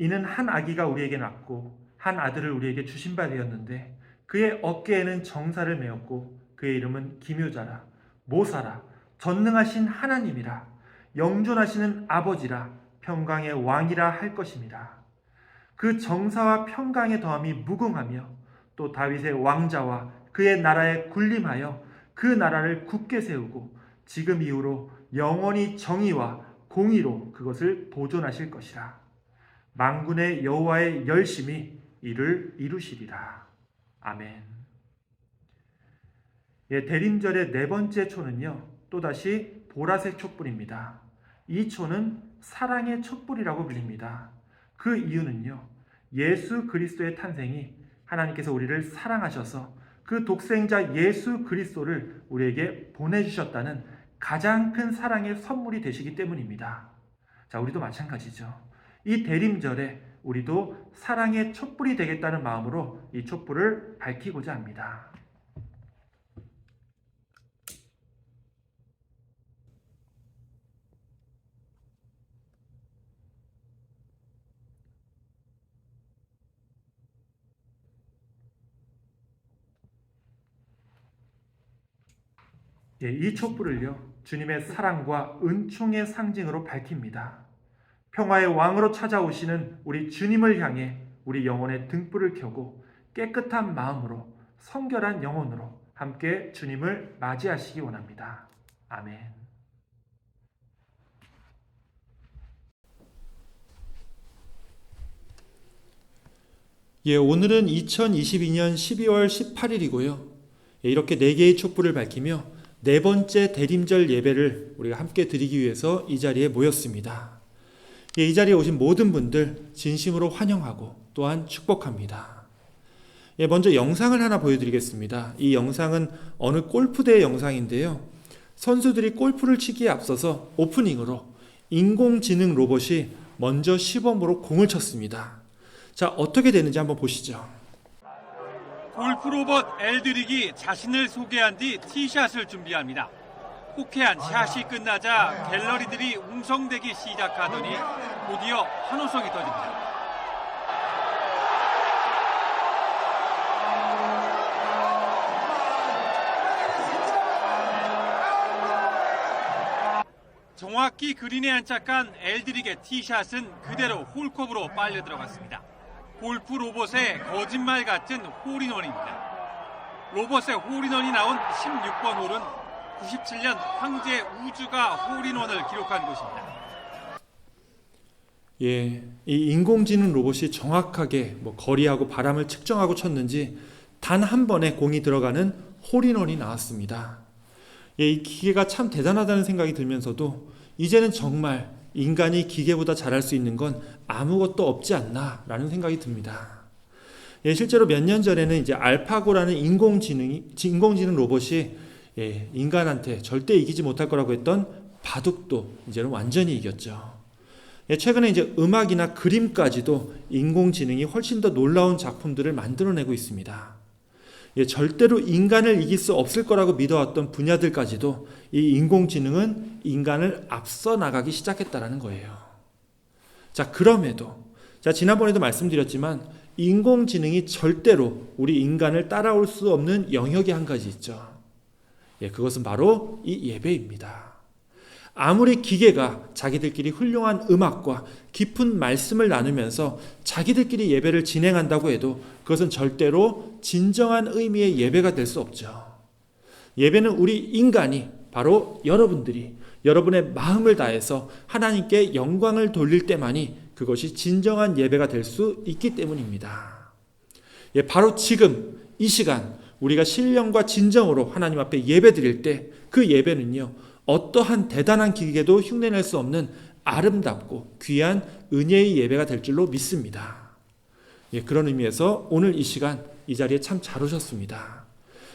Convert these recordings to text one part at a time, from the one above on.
이는 한 아기가 우리에게 낳고 한 아들을 우리에게 주신 바 되었는데 그의 어깨에는 정사를 메었고 그의 이름은 기묘자라 모사라 전능하신 하나님이라 영존하시는 아버지라 평강의 왕이라 할 것입니다. 그 정사와 평강의 더함이 무궁하며 또 다윗의 왕자와 그의 나라에 군림하여 그 나라를 굳게 세우고 지금 이후로 영원히 정의와 공의로 그것을 보존하실 것이라. 만군의 여호와의 열심히 이를 이루시리라. 아멘. 대림절의 네 번째 초는요, 또다시 보라색 촛불입니다. 이 초는 사랑의 촛불이라고 불립니다. 그 이유는요, 예수 그리스도의 탄생이 하나님께서 우리를 사랑하셔서 그 독생자 예수 그리스도를 우리에게 보내주셨다는 가장 큰 사랑의 선물이 되시기 때문입니다. 자, 우리도 마찬가지죠. 이 대림절에 우리도 사랑의 촛불이 되겠다는 마음으로 이 촛불을 밝히고자 합니다. 이 촛불을요, 주님의 사랑과 은총의 상징으로 밝힙니다. 평화의 왕으로 찾아오시는 우리 주님을 향해 우리 영혼의 등불을 켜고 깨끗한 마음으로 성결한 영혼으로 함께 주님을 맞이하시기 원합니다. 아멘. 오늘은 2022년 12월 18일이고요. 이렇게 4개의 촛불을 밝히며 네 번째 대림절 예배를 우리가 함께 드리기 위해서 이 자리에 모였습니다. 이 자리에 오신 모든 분들 진심으로 환영하고 또한 축복합니다. 먼저 영상을 하나 보여드리겠습니다. 이 영상은 어느 골프대회 영상인데요. 선수들이 골프를 치기에 앞서서 오프닝으로 인공지능 로봇이 먼저 시범으로 공을 쳤습니다. 자, 어떻게 되는지 한번 보시죠. 골프 로봇 엘드릭이 자신을 소개한 뒤 티샷을 준비합니다. 호쾌한 샷이 끝나자 갤러리들이 웅성대기 시작하더니 곧이어 환호성이 터집니다. 정확히 그린에 안착한 엘드릭의 티샷은 그대로 홀컵으로 빨려 들어갔습니다. 골프 로봇의 거짓말 같은 홀인원입니다. 로봇의 홀인원이 나온 16번 홀은 97년 황제 우주가 홀인원을 기록한 곳입니다. 이 인공지능 로봇이 정확하게 거리하고 바람을 측정하고 쳤는지 단 한 번에 공이 들어가는 홀인원이 나왔습니다. 이 기계가 참 대단하다는 생각이 들면서도 이제는 정말 인간이 기계보다 잘할 수 있는 건 아무것도 없지 않나라는 생각이 듭니다. 실제로 몇 년 전에는 이제 알파고라는 인공지능 로봇이 인간한테 절대 이기지 못할 거라고 했던 바둑도 이제는 완전히 이겼죠. 최근에 이제 음악이나 그림까지도 인공지능이 훨씬 더 놀라운 작품들을 만들어내고 있습니다. 절대로 인간을 이길 수 없을 거라고 믿어왔던 분야들까지도 이 인공지능은 인간을 앞서 나가기 시작했다는 거예요. 자, 그럼에도 지난번에도 말씀드렸지만 인공지능이 절대로 우리 인간을 따라올 수 없는 영역이 한 가지 있죠. 그것은 바로 이 예배입니다. 아무리 기계가 자기들끼리 훌륭한 음악과 깊은 말씀을 나누면서 자기들끼리 예배를 진행한다고 해도 그것은 절대로 진정한 의미의 예배가 될 수 없죠. 예배는 우리 인간이, 바로 여러분들이 여러분의 마음을 다해서 하나님께 영광을 돌릴 때만이 그것이 진정한 예배가 될 수 있기 때문입니다. 바로 지금 이 시간 우리가 신령과 진정으로 하나님 앞에 예배 드릴 때 그 예배는요, 어떠한 대단한 기계도 흉내낼 수 없는 아름답고 귀한 은혜의 예배가 될 줄로 믿습니다. 그런 의미에서 오늘 이 시간 이 자리에 참 잘 오셨습니다.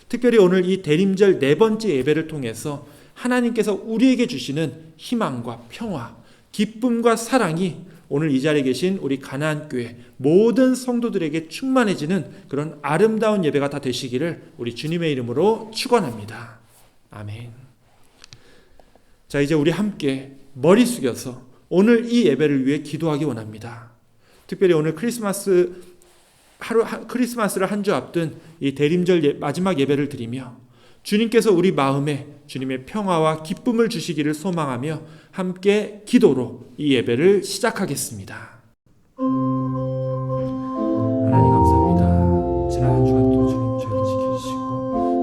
특별히 오늘 이 대림절 네 번째 예배를 통해서 하나님께서 우리에게 주시는 희망과 평화, 기쁨과 사랑이 오늘 이 자리에 계신 우리 가나안교회 모든 성도들에게 충만해지는 그런 아름다운 예배가 다 되시기를 우리 주님의 이름으로 축원합니다. 아멘. 자, 이제 우리 함께 머리 숙여서 오늘 이 예배를 위해 기도하기 원합니다. 특별히 오늘 크리스마스를 한 주 앞둔 이 대림절 마지막 예배를 드리며 주님께서 우리 마음에 주님의 평화와 기쁨을 주시기를 소망하며 함께 기도로 이 예배를 시작하겠습니다. 하나님 감사합니다. 지난 한 주간 또 주님 저희를 지켜주시고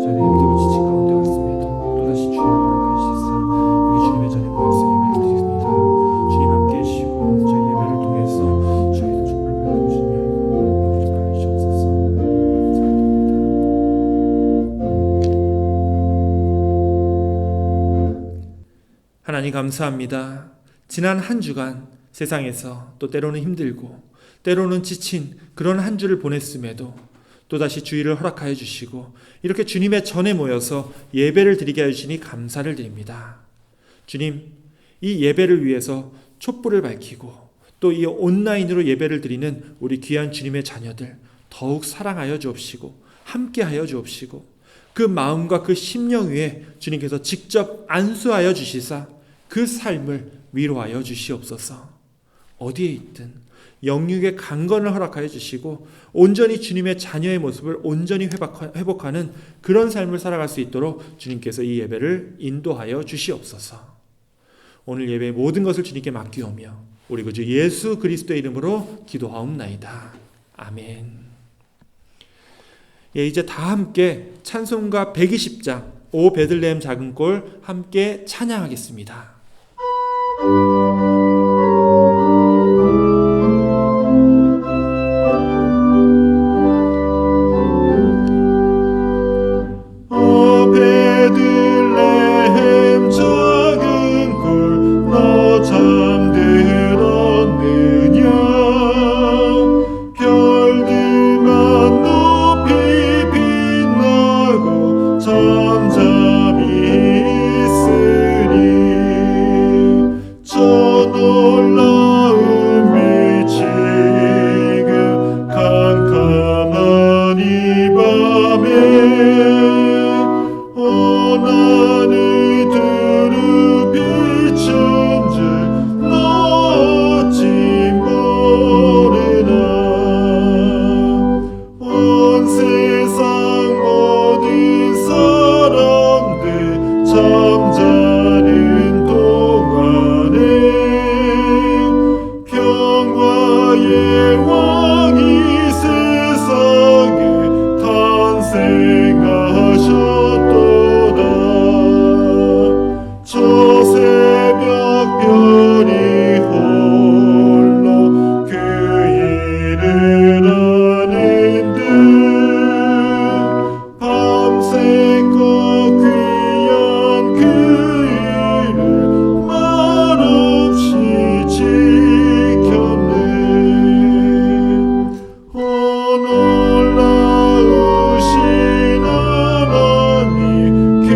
저희들 힘들고 지친 가운데 왔음에도 또다시 주의 허락하여 주시사 우리 주님의 전에 모여서 예배를 드리겠습니다. 주님 함께 해주시고 저희 예배를 통해서 저희도 정말 배우고 주님의 영광을 높여 주옵소서. 하나님 감사합니다. 지난 한 주간 세상에서 또 때로는 힘들고 때로는 지친 그런 한 주를 보냈음에도 또다시 주의를 허락하여 주시고 이렇게 주님의 전에 모여서 예배를 드리게 하여 주시니 감사를 드립니다. 주님, 이 예배를 위해서 촛불을 밝히고 또 이 온라인으로 예배를 드리는 우리 귀한 주님의 자녀들 더욱 사랑하여 주옵시고 함께하여 주옵시고 그 마음과 그 심령 위에 주님께서 직접 안수하여 주시사 그 삶을 위로하여 주시옵소서. 어디에 있든 영육의 강건을 허락하여 주시고 온전히 주님의 자녀의 모습을 온전히 회복하는 그런 삶을 살아갈 수 있도록 주님께서 이 예배를 인도하여 주시옵소서. 오늘 예배의 모든 것을 주님께 맡기오며 우리 구주 예수 그리스도의 이름으로 기도하옵나이다. 아멘. 이제 다 함께 찬송가 120장 오 베들레헴 작은 꼴 함께 찬양하겠습니다. 베들레헴 작은 꼴 너 잠들었느냐 별들만 높이 빛나고 잠잠히 있으니 저 놀라움이 지금 캄캄한 이 밤에 나는 두루 비춘 줄 너 어찌 모르나 온 세상 모든 사람들 잠자는 동안에 평화의 왕이 세상에 탄생하셨도다. 저 새벽별이 홀로 그 일을 아는 듯 밤새껏 귀한 그 일을 말없이 지켰네. 놀라우신 하나님 큰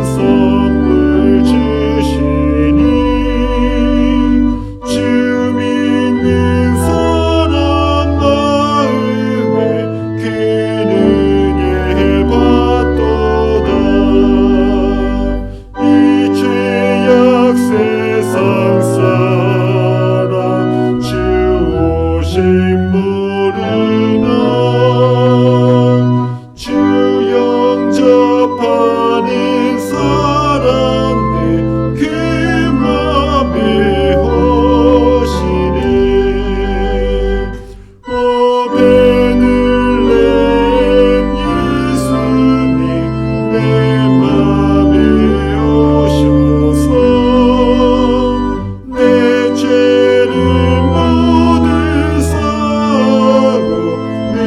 선물 주시니 주 믿는 사람 마음에 그 은혜 받도다. 이 죄악 세상 사람 주 오심 모르나 주 영접하는 사람들 그 맘에 오시네. 오 베들레헴 예수님 내 맘에 오셔서 내 죄를 모두 사하고 늘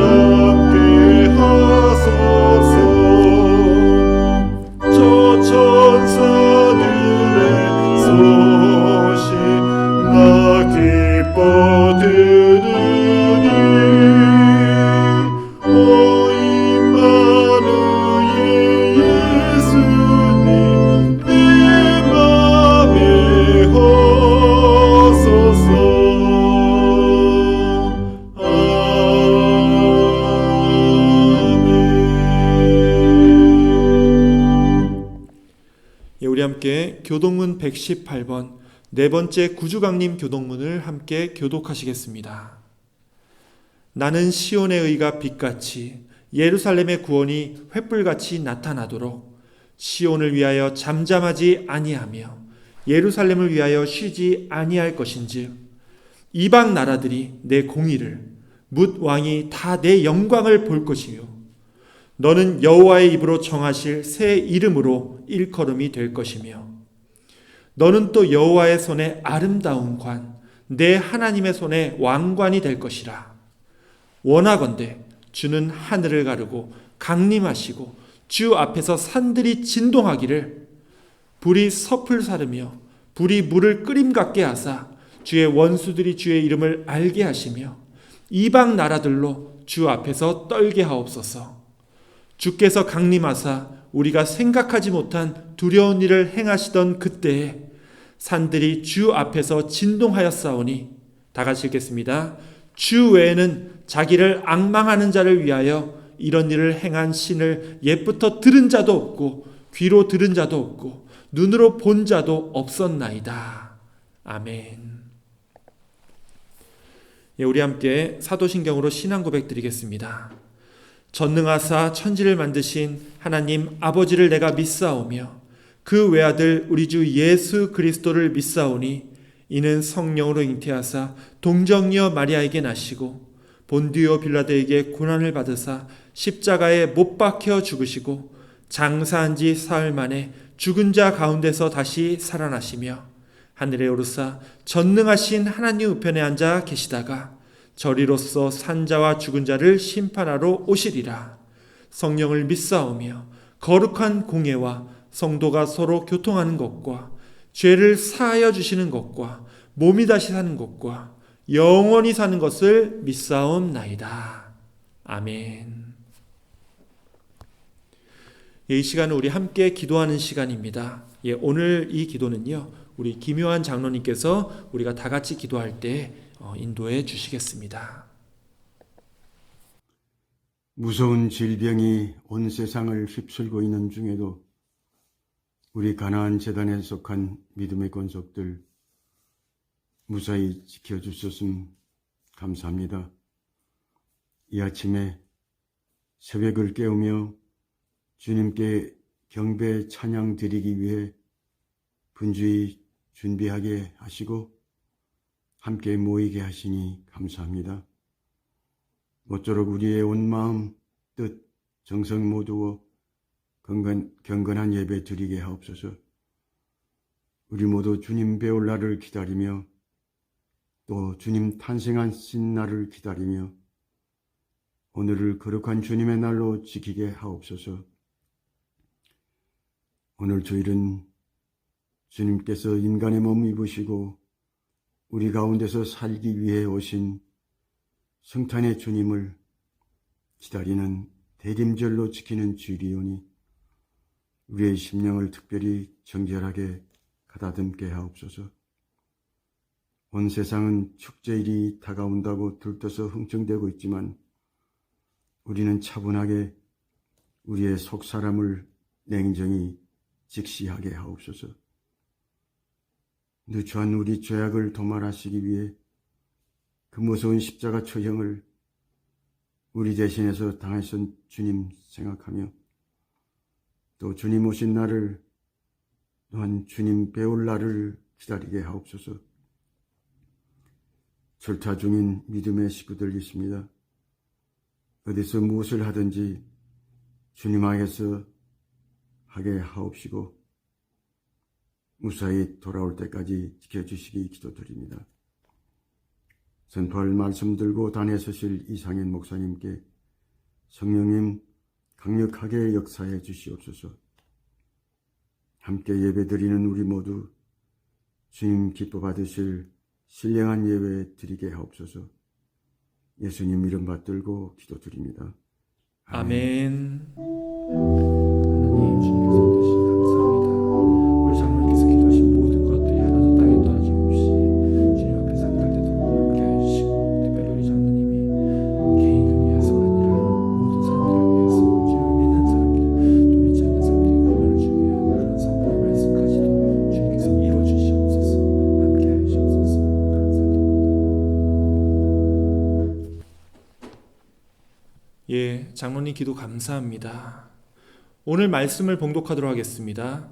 함께 하소서. 저 천사들의 소식 나 기뻐 들으니 오 임마누엘 예수님 내 맘에 오소서. 아멘. 우리 함께 교동문 118번 네 번째 구주강림 교독문을 함께 교독하시겠습니다. 나는 시온의 의가 빛같이 예루살렘의 구원이 횃불같이 나타나도록 시온을 위하여 잠잠하지 아니하며 예루살렘을 위하여 쉬지 아니할 것인즉 이방 나라들이 내 공의를 뭇 왕이 다 내 영광을 볼 것이요 너는 여호와의 입으로 정하실 새 이름으로 일컬음이 될 것이며 너는 또 여호와의 손에 아름다운 관 내 하나님의 손에 왕관이 될 것이라. 원하건대 주는 하늘을 가르고 강림하시고 주 앞에서 산들이 진동하기를 불이 섭을 사르며 불이 물을 끓임 같게 하사 주의 원수들이 주의 이름을 알게 하시며 이방 나라들로 주 앞에서 떨게 하옵소서. 주께서 강림하사 우리가 생각하지 못한 두려운 일을 행하시던 그때에 산들이 주 앞에서 진동하였사오니 다 같이 읽겠습니다. 주 외에는 자기를 앙망하는 자를 위하여 이런 일을 행한 신을 옛부터 들은 자도 없고 귀로 들은 자도 없고 눈으로 본 자도 없었나이다. 아멘. 우리 함께 사도신경으로 신앙 고백 드리겠습니다. 전능하사 천지를 만드신 하나님 아버지를 내가 믿사오며 그 외아들 우리 주 예수 그리스도를 믿사오니 이는 성령으로 잉태하사 동정녀 마리아에게 나시고 본디오 빌라도에게 고난을 받으사 십자가에 못 박혀 죽으시고 장사한 지 사흘 만에 죽은 자 가운데서 다시 살아나시며 하늘에 오르사 전능하신 하나님 우편에 앉아 계시다가 저리로서 산자와 죽은 자를 심판하러 오시리라. 성령을 믿사오며 거룩한 공예와 성도가 서로 교통하는 것과 죄를 사하여 주시는 것과 몸이 다시 사는 것과 영원히 사는 것을 믿사옵나이다. 아멘. 이 시간은 우리 함께 기도하는 시간입니다. 오늘 이 기도는요, 우리 김요한 장로님께서 우리가 다 같이 기도할 때 인도해 주시겠습니다. 무서운 질병이 온 세상을 휩쓸고 있는 중에도 우리 가나안 재단에 속한 믿음의 권속들 무사히 지켜주셨음 감사합니다. 이 아침에 새벽을 깨우며 주님께 경배 찬양 드리기 위해 분주히 준비하게 하시고 함께 모이게 하시니 감사합니다. 모쪼록 우리의 온 마음, 뜻, 정성 모두어 경건한 예배 드리게 하옵소서. 우리 모두 주님 배울 날을 기다리며 또 주님 탄생하신 날을 기다리며 오늘을 거룩한 주님의 날로 지키게 하옵소서. 오늘 주일은 주님께서 인간의 몸 입으시고 우리 가운데서 살기 위해 오신 성탄의 주님을 기다리는 대림절로 지키는 주일이오니 우리의 심령을 특별히 정결하게 가다듬게 하옵소서. 온 세상은 축제일이 다가온다고 들떠서 흥청대고 있지만 우리는 차분하게 우리의 속사람을 냉정히 직시하게 하옵소서. 누추한 우리 죄악을 도말하시기 위해 그 무서운 십자가 처형을 우리 대신해서 당하신 주님 생각하며 또 주님 오신 날을 또한 주님 배울 날을 기다리게 하옵소서. 절타 중인 믿음의 식구들 있습니다. 어디서 무엇을 하든지 주님 안에서 하게 하옵시고 무사히 돌아올 때까지 지켜주시기 기도드립니다. 선포할 말씀 들고 단에 서실 이상현 목사님께 성령님 강력하게 역사해 주시옵소서. 함께 예배드리는 우리 모두 주님 기뻐 받으실 신령한 예배 드리게 하옵소서. 예수님 이름 받들고 기도드립니다. 아멘. 하나님 주님께서 되신 감사합니다. 우리 장로님께서 기도하신 모든 것들이 하나도 땅에 떨어짐 없이 주님 앞에 상달되도록 함께 해주시고 특별히 우리 장로님이 개인을 위해서가 아니라 모든 사람들을 위해서 주님을 믿는 사람들 또 믿지 않는 사람들이 구원을 주기 위한 그런 성도의 말씀까지도 주님께서 이루어주시옵소서. 예, 장로님 기도 감사합니다. 오늘 말씀을 봉독하도록 하겠습니다.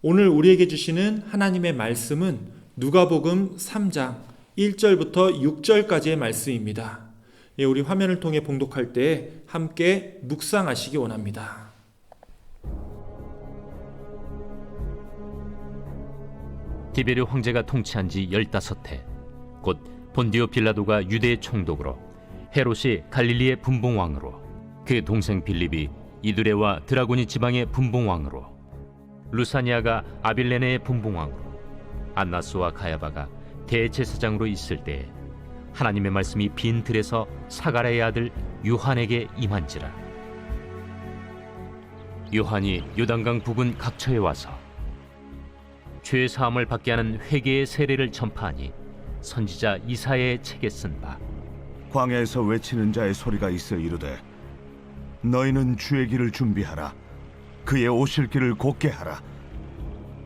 오늘 우리에게 주시는 하나님의 말씀은 누가복음 3장 1절부터 6절까지의 말씀입니다. 예, 우리 화면을 통해 봉독할 때 함께 묵상하시기 원합니다. 디베르 황제가 통치한 지 15해 곧 본디오 빌라도가 유대의 총독으로 헤롯이 갈릴리의 분봉왕으로 그 동생 빌립이 이두레와 드라고니 지방의 분봉왕으로 루사니아가 아빌레네의 분봉왕으로 안나스와 가야바가 대제사장으로 있을 때에 하나님의 말씀이 빈 들에서 사가랴의 아들 요한에게 임한지라. 요한이 요단강 부근 각처에 와서 죄 사함을 받게 하는 회개의 세례를 전파하니 선지자 이사야의 책에 쓴 바 광야에서 외치는 자의 소리가 있어 이르되 너희는 주의 길을 준비하라. 그의 오실 길을 곧게 하라.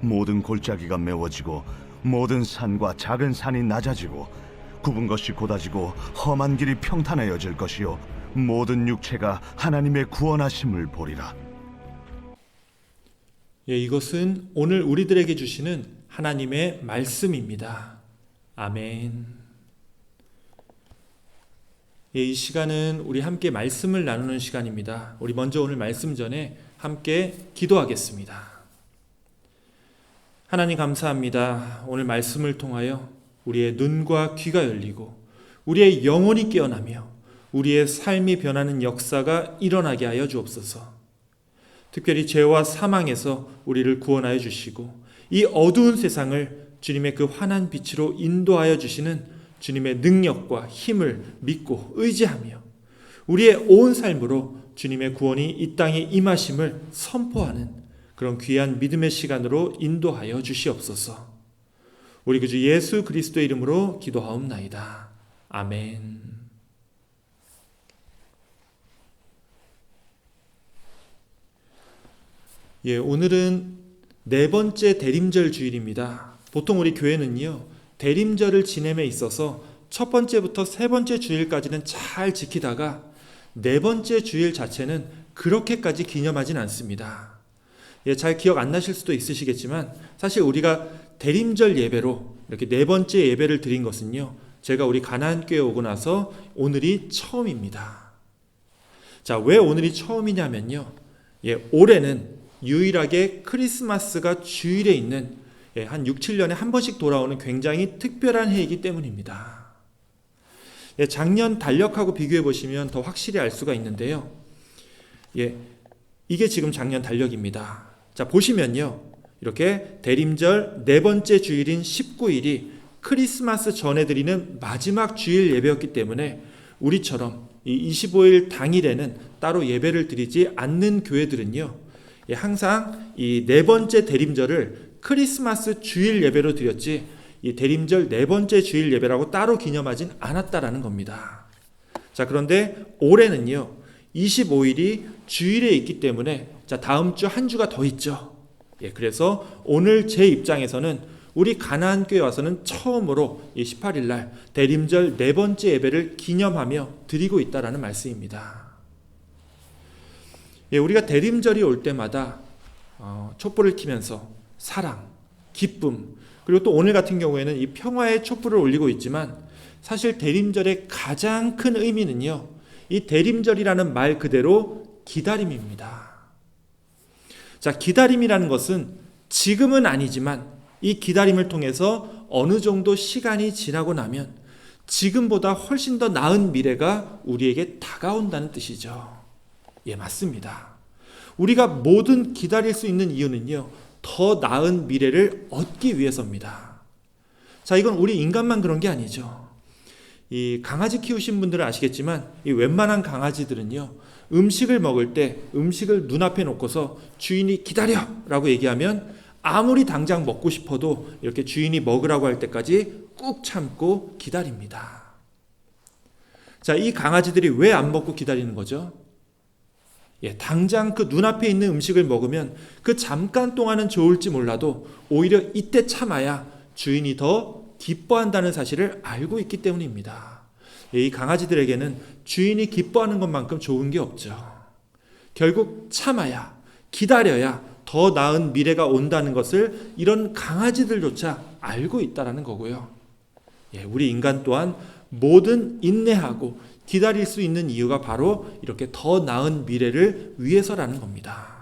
모든 골짜기가 메워지고 모든 산과 작은 산이 낮아지고 굽은 것이 곧아지고 험한 길이 평탄해져질 것이요 모든 육체가 하나님의 구원하심을 보리라. 예, 이것은 오늘 우리들에게 주시는 하나님의 말씀입니다. 아멘. 예, 이 시간은 우리 함께 말씀을 나누는 시간입니다. 우리 먼저 오늘 말씀 전에 함께 기도하겠습니다. 하나님 감사합니다. 오늘 말씀을 통하여 우리의 눈과 귀가 열리고 우리의 영혼이 깨어나며 우리의 삶이 변하는 역사가 일어나게 하여 주옵소서. 특별히 죄와 사망에서 우리를 구원하여 주시고 이 어두운 세상을 주님의 그 환한 빛으로 인도하여 주시는 주님의 능력과 힘을 믿고 의지하며 우리의 온 삶으로 주님의 구원이 이 땅에 임하심을 선포하는 그런 귀한 믿음의 시간으로 인도하여 주시옵소서. 우리 그 주 예수 그리스도의 이름으로 기도하옵나이다. 아멘. 예, 오늘은 네 번째 대림절 주일입니다. 보통 우리 교회는요, 대림절을 지냄에 있어서 첫 번째부터 세 번째 주일까지는 잘 지키다가 네 번째 주일 자체는 그렇게까지 기념하진 않습니다. 예, 잘 기억 안 나실 수도 있으시겠지만 사실 우리가 대림절 예배로 이렇게 네 번째 예배를 드린 것은요, 제가 우리 가나안교회에 오고 나서 오늘이 처음입니다. 자, 왜 오늘이 처음이냐면요, 예, 올해는 유일하게 크리스마스가 주일에 있는 한 6, 7년에 한 번씩 돌아오는 굉장히 특별한 해이기 때문입니다. 작년 달력하고 비교해 보시면 더 확실히 알 수가 있는데요. 이게 지금 작년 달력입니다. 자, 보시면요, 이렇게 대림절 네 번째 주일인 19일이 크리스마스 전에 드리는 마지막 주일 예배였기 때문에 우리처럼 이 25일 당일에는 따로 예배를 드리지 않는 교회들은요, 항상 이 네 번째 대림절을 크리스마스 주일 예배로 드렸지 이 대림절 네 번째 주일 예배라고 따로 기념하진 않았다라는 겁니다. 자, 그런데 올해는요, 25일이 주일에 있기 때문에 자, 다음 주 한 주가 더 있죠. 예, 그래서 오늘 제 입장에서는 우리 가나안교회 와서는 처음으로 이 18일 날 대림절 네 번째 예배를 기념하며 드리고 있다라는 말씀입니다. 예, 우리가 대림절이 올 때마다 촛불을 켜면서 사랑, 기쁨, 그리고 또 오늘 같은 경우에는 이 평화의 촛불을 올리고 있지만 사실 대림절의 가장 큰 의미는요, 이 대림절이라는 말 그대로 기다림입니다. 자, 기다림이라는 것은 지금은 아니지만 이 기다림을 통해서 어느 정도 시간이 지나고 나면 지금보다 훨씬 더 나은 미래가 우리에게 다가온다는 뜻이죠. 예, 맞습니다. 우리가 뭐든 기다릴 수 있는 이유는요, 더 나은 미래를 얻기 위해서입니다. 자, 이건 우리 인간만 그런 게 아니죠. 이 강아지 키우신 분들은 아시겠지만 이 웬만한 강아지들은요, 음식을 먹을 때 음식을 눈앞에 놓고서 주인이 기다려 라고 얘기하면 아무리 당장 먹고 싶어도 이렇게 주인이 먹으라고 할 때까지 꾹 참고 기다립니다. 자, 이 강아지들이 왜 안 먹고 기다리는 거죠? 예, 당장 그 눈앞에 있는 음식을 먹으면 그 잠깐 동안은 좋을지 몰라도 오히려 이때 참아야 주인이 더 기뻐한다는 사실을 알고 있기 때문입니다. 이 강아지들에게는 주인이 기뻐하는 것만큼 좋은 게 없죠. 결국 참아야, 기다려야 더 나은 미래가 온다는 것을 이런 강아지들조차 알고 있다는 거고요. 우리 인간 또한 뭐든 인내하고 기다릴 수 있는 이유가 바로 이렇게 더 나은 미래를 위해서라는 겁니다.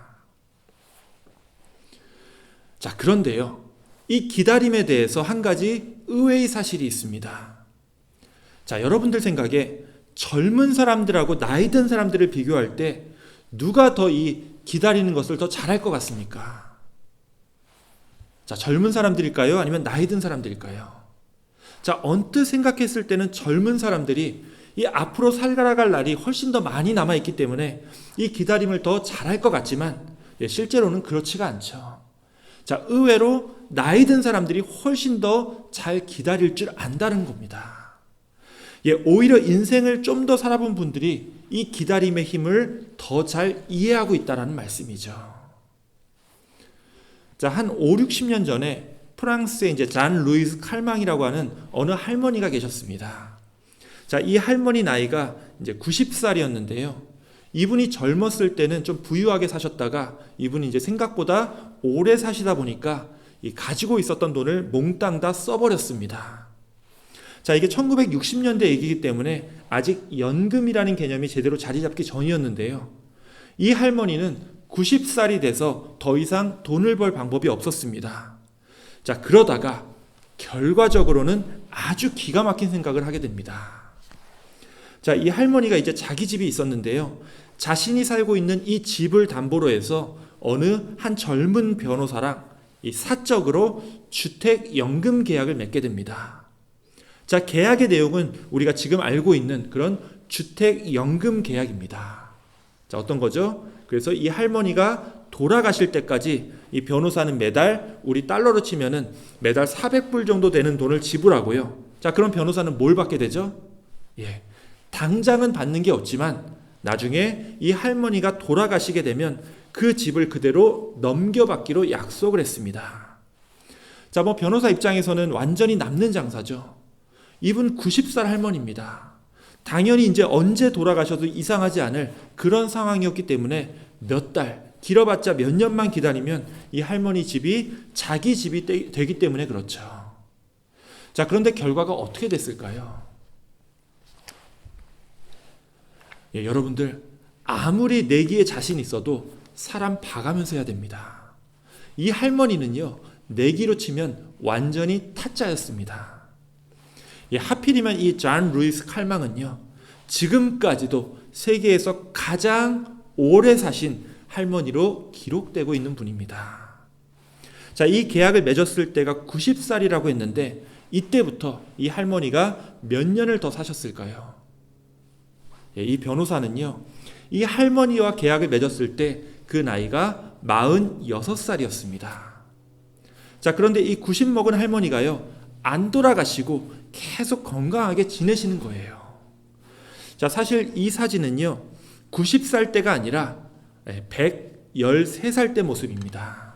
자, 그런데요, 이 기다림에 대해서 한 가지 의외의 사실이 있습니다. 자, 여러분들 생각에 젊은 사람들하고 나이 든 사람들을 비교할 때 누가 더 이 기다리는 것을 더 잘할 것 같습니까? 자, 젊은 사람들일까요? 아니면 나이 든 사람들일까요? 자, 언뜻 생각했을 때는 젊은 사람들이 이 앞으로 살아갈 날이 훨씬 더 많이 남아있기 때문에 이 기다림을 더 잘할 것 같지만 실제로는 그렇지가 않죠. 자, 의외로 나이 든 사람들이 훨씬 더 잘 기다릴 줄 안다는 겁니다. 오히려 인생을 좀 더 살아본 분들이 이 기다림의 힘을 더 잘 이해하고 있다는 말씀이죠. 자, 한 5, 60년 전에 프랑스의 이제 잔 루이스 칼망이라고 하는 어느 할머니가 계셨습니다. 자, 이 할머니 나이가 이제 90살이었는데요. 이분이 젊었을 때는 좀 부유하게 사셨다가 이분이 이제 생각보다 오래 사시다 보니까 이 가지고 있었던 돈을 몽땅 다 써버렸습니다. 자, 이게 1960년대 얘기이기 때문에 아직 연금이라는 개념이 제대로 자리 잡기 전이었는데요. 이 할머니는 90살이 돼서 더 이상 돈을 벌 방법이 없었습니다. 자, 그러다가 결과적으로는 아주 기가 막힌 생각을 하게 됩니다. 자, 이 할머니가 이제 자기 집이 있었는데요. 자신이 살고 있는 이 집을 담보로 해서 어느 한 젊은 변호사랑 이 사적으로 주택연금 계약을 맺게 됩니다. 자, 계약의 내용은 우리가 지금 알고 있는 그런 주택연금 계약입니다. 자, 어떤 거죠? 그래서 이 할머니가 돌아가실 때까지 이 변호사는 매달 우리 달러로 치면은 매달 400불 정도 되는 돈을 지불하고요. 자, 그럼 변호사는 뭘 받게 되죠? 당장은 받는 게 없지만 나중에 이 할머니가 돌아가시게 되면 그 집을 그대로 넘겨받기로 약속을 했습니다. 자, 뭐 변호사 입장에서는 완전히 남는 장사죠. 이분 90살 할머니입니다. 당연히 이제 언제 돌아가셔도 이상하지 않을 그런 상황이었기 때문에 몇 달, 길어봤자 몇 년만 기다리면 이 할머니 집이 자기 집이 되기 때문에 그렇죠. 자, 그런데 결과가 어떻게 됐을까요? 여러분들, 아무리 내기에 자신 있어도 사람 봐가면서 해야 됩니다. 이 할머니는요, 내기로 치면 완전히 타짜였습니다. 하필이면 이 잔 루이스 칼망은요, 지금까지도 세계에서 가장 오래 사신 할머니로 기록되고 있는 분입니다. 자, 이 계약을 맺었을 때가 90살이라고 했는데 이때부터 이 할머니가 몇 년을 더 사셨을까요? 이 변호사는요, 이 할머니와 계약을 맺었을 때 그 나이가 46살이었습니다. 자, 그런데 이 90 먹은 할머니가요, 안 돌아가시고 계속 건강하게 지내시는 거예요. 자, 사실 이 사진은요, 90살 때가 아니라 113살 때 모습입니다.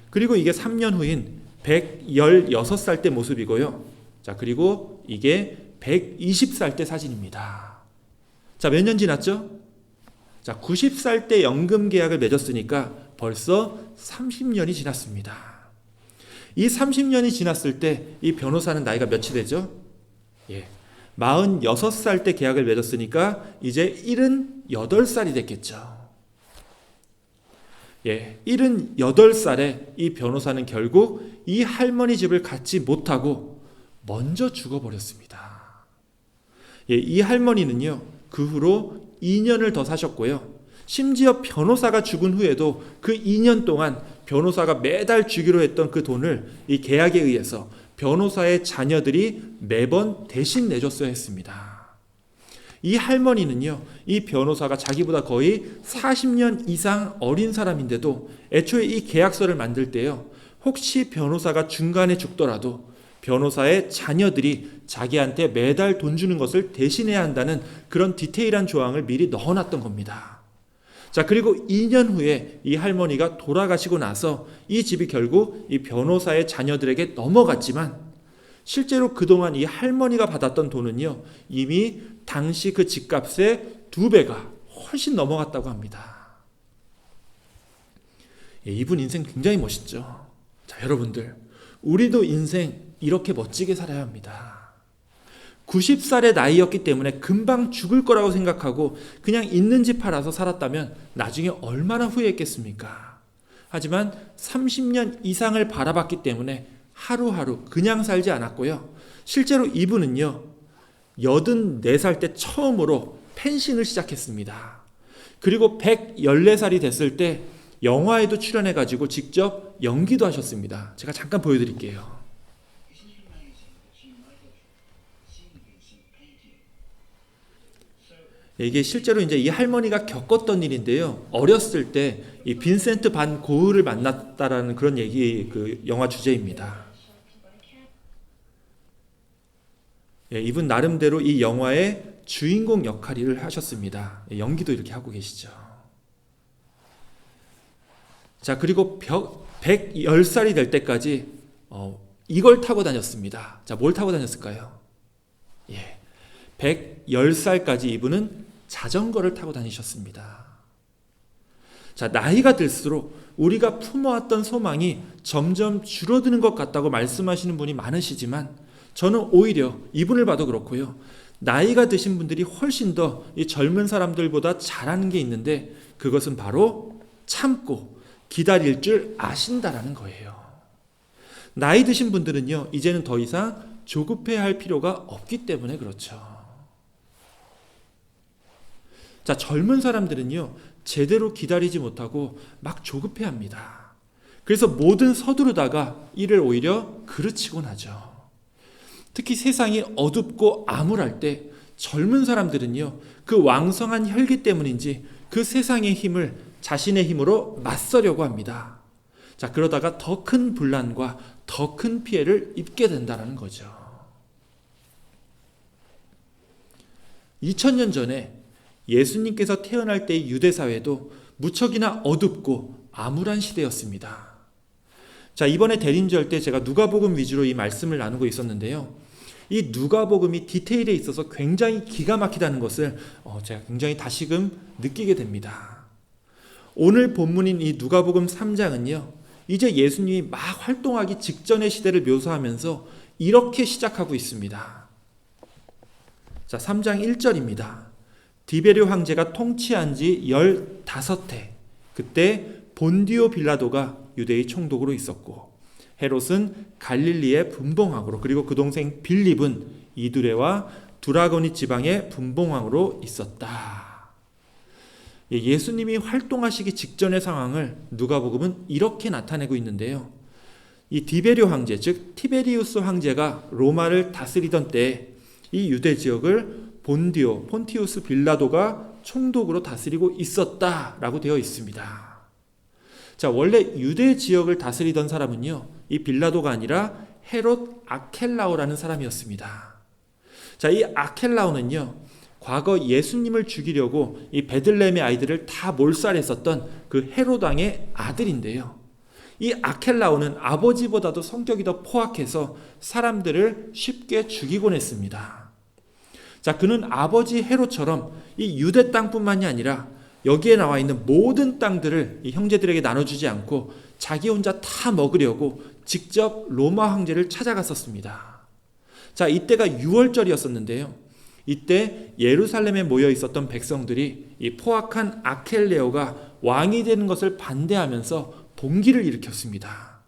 그리고 이게 3년 후인 116살 때 모습이고요. 자, 그리고 이게 120살 때 사진입니다. 자, 몇 년 지났죠? 자, 90살 때 연금 계약을 맺었으니까 벌써 30년이 지났습니다. 이 30년이 지났을 때 이 변호사는 나이가 몇이 되죠? 46살 때 계약을 맺었으니까 이제 78살이 됐겠죠. 78살에 이 변호사는 결국 이 할머니 집을 갖지 못하고 먼저 죽어버렸습니다. 이 할머니는요, 그 후로 2년을 더 사셨고요. 심지어 변호사가 죽은 후에도 그 2년 동안 변호사가 매달 주기로 했던 그 돈을 이 계약에 의해서 변호사의 자녀들이 매번 대신 내줬어야 했습니다. 이 할머니는요, 이 변호사가 자기보다 거의 40년 이상 어린 사람인데도 애초에 이 계약서를 만들 때요, 혹시 변호사가 중간에 죽더라도 변호사의 자녀들이 자기한테 매달 돈 주는 것을 대신해야 한다는 그런 디테일한 조항을 미리 넣어놨던 겁니다. 자, 그리고 2년 후에 이 할머니가 돌아가시고 나서 이 집이 결국 이 변호사의 자녀들에게 넘어갔지만 실제로 그동안 이 할머니가 받았던 돈은요, 이미 당시 그 집값의 2배가 훨씬 넘어갔다고 합니다. 예, 이분 인생 굉장히 멋있죠. 자, 여러분들, 우리도 인생 이렇게 멋지게 살아야 합니다. 90살의 나이였기 때문에 금방 죽을 거라고 생각하고 그냥 있는 집 팔아서 살았다면 나중에 얼마나 후회했겠습니까? 하지만 30년 이상을 바라봤기 때문에 하루하루 그냥 살지 않았고요. 실제로 이분은요, 84살 때 처음으로 펜싱을 시작했습니다. 그리고 114살이 됐을 때 영화에도 출연해가지고 직접 연기도 하셨습니다. 제가 잠깐 보여드릴게요. 이게 실제로 이제 이 할머니가 겪었던 일인데요. 어렸을 때 이 빈센트 반 고흐를 만났다라는 그런 얘기, 그 영화 주제입니다. 예, 이분 나름대로 이 영화의 주인공 역할을 하셨습니다. 예, 연기도 이렇게 하고 계시죠. 자, 그리고 110살이 될 때까지 이걸 타고 다녔습니다. 자, 뭘 타고 다녔을까요? 예, 110살까지 이분은 자전거를 타고 다니셨습니다. 자, 나이가 들수록 우리가 품어왔던 소망이 점점 줄어드는 것 같다고 말씀하시는 분이 많으시지만 저는 오히려 이분을 봐도 그렇고요. 나이가 드신 분들이 훨씬 더 이 젊은 사람들보다 잘하는 게 있는데 그것은 바로 참고 기다릴 줄 아신다라는 거예요. 나이 드신 분들은요, 이제는 더 이상 조급해할 필요가 없기 때문에 그렇죠. 자, 젊은 사람들은요, 제대로 기다리지 못하고 막 조급해합니다. 그래서 뭐든 서두르다가 이를 오히려 그르치곤 하죠. 특히 세상이 어둡고 암울할 때 젊은 사람들은요, 그 왕성한 혈기 때문인지 그 세상의 힘을 자신의 힘으로 맞서려고 합니다. 자, 그러다가 더 큰 분란과 더 큰 피해를 입게 된다는 거죠. 2000년 전에 예수님께서 태어날 때의 유대 사회도 무척이나 어둡고 암울한 시대였습니다. 자, 이번에 대림절 때 제가 누가복음 위주로 이 말씀을 나누고 있었는데요. 이 누가복음이 디테일에 있어서 굉장히 기가 막히다는 것을 제가 굉장히 다시금 느끼게 됩니다. 오늘 본문인 이 누가복음 3장은요, 이제 예수님이 막 활동하기 직전의 시대를 묘사하면서 이렇게 시작하고 있습니다. 자, 3장 1절입니다. 디베르 황제가 통치한 지 15해, 그때 본디오 빌라도가 유대의 총독으로 있었고 헤롯은 갈릴리의 분봉왕으로, 그리고 그 동생 빌립은 이두레와 두라고니 지방의 분봉왕으로 있었다. 예수님이 활동하시기 직전의 상황을 누가복음은 이렇게 나타내고 있는데요. 이 디베르 황제, 즉 티베리우스 황제가 로마를 다스리던 때에 이 유대 지역을 폰티우스 빌라도가 총독으로 다스리고 있었다라고 되어 있습니다. 자, 원래 유대 지역을 다스리던 사람은요, 이 빌라도가 아니라 헤롯 아켈라오라는 사람이었습니다. 자, 이 아켈라오는요, 과거 예수님을 죽이려고 이 베들레헴의 아이들을 다 몰살했었던 그 헤롯 왕의 아들인데요. 이 아켈라오는 아버지보다도 성격이 더 포악해서 사람들을 쉽게 죽이곤 했습니다. 자, 그는 아버지 헤롯처럼 이 유대 땅뿐만이 아니라 여기에 나와 있는 모든 땅들을 이 형제들에게 나눠주지 않고 자기 혼자 다 먹으려고 직접 로마 황제를 찾아갔었습니다. 자, 이때가 6월절이었었는데요. 이때 예루살렘에 모여 있었던 백성들이 이 포악한 아켈레오가 왕이 되는 것을 반대하면서 봉기를 일으켰습니다.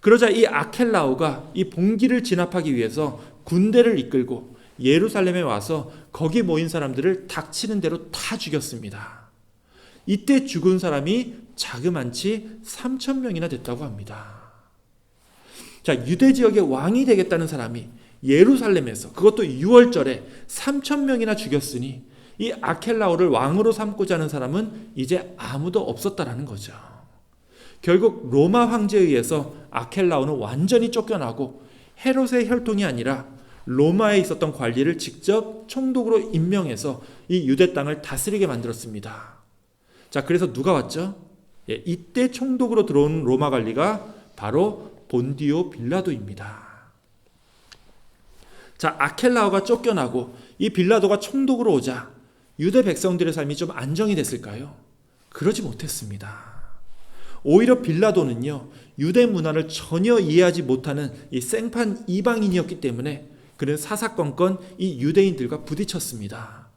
그러자 이 아켈라오가 이 봉기를 진압하기 위해서 군대를 이끌고 예루살렘에 와서 거기 모인 사람들을 닥치는 대로 다 죽였습니다. 이때 죽은 사람이 자그만치 3,000명이나 됐다고 합니다. 자, 유대 지역의 왕이 되겠다는 사람이 예루살렘에서, 그것도 6월절에 3,000명이나 죽였으니 이 아켈라오를 왕으로 삼고자 하는 사람은 이제 아무도 없었다라는 거죠. 결국 로마 황제에 의해서 아켈라오는 완전히 쫓겨나고 헤롯의 혈통이 아니라 로마에 있었던 관리를 직접 총독으로 임명해서 이 유대 땅을 다스리게 만들었습니다. 자, 그래서 누가 왔죠? 예, 이때 총독으로 들어온 로마 관리가 바로 본디오 빌라도입니다. 자, 아켈라오가 쫓겨나고 이 빌라도가 총독으로 오자 유대 백성들의 삶이 좀 안정이 됐을까요? 그러지 못했습니다. 오히려 빌라도는요, 유대 문화를 전혀 이해하지 못하는 이 생판 이방인이었기 때문에 그는 사사건건 이 유대인들과 부딪혔습니다.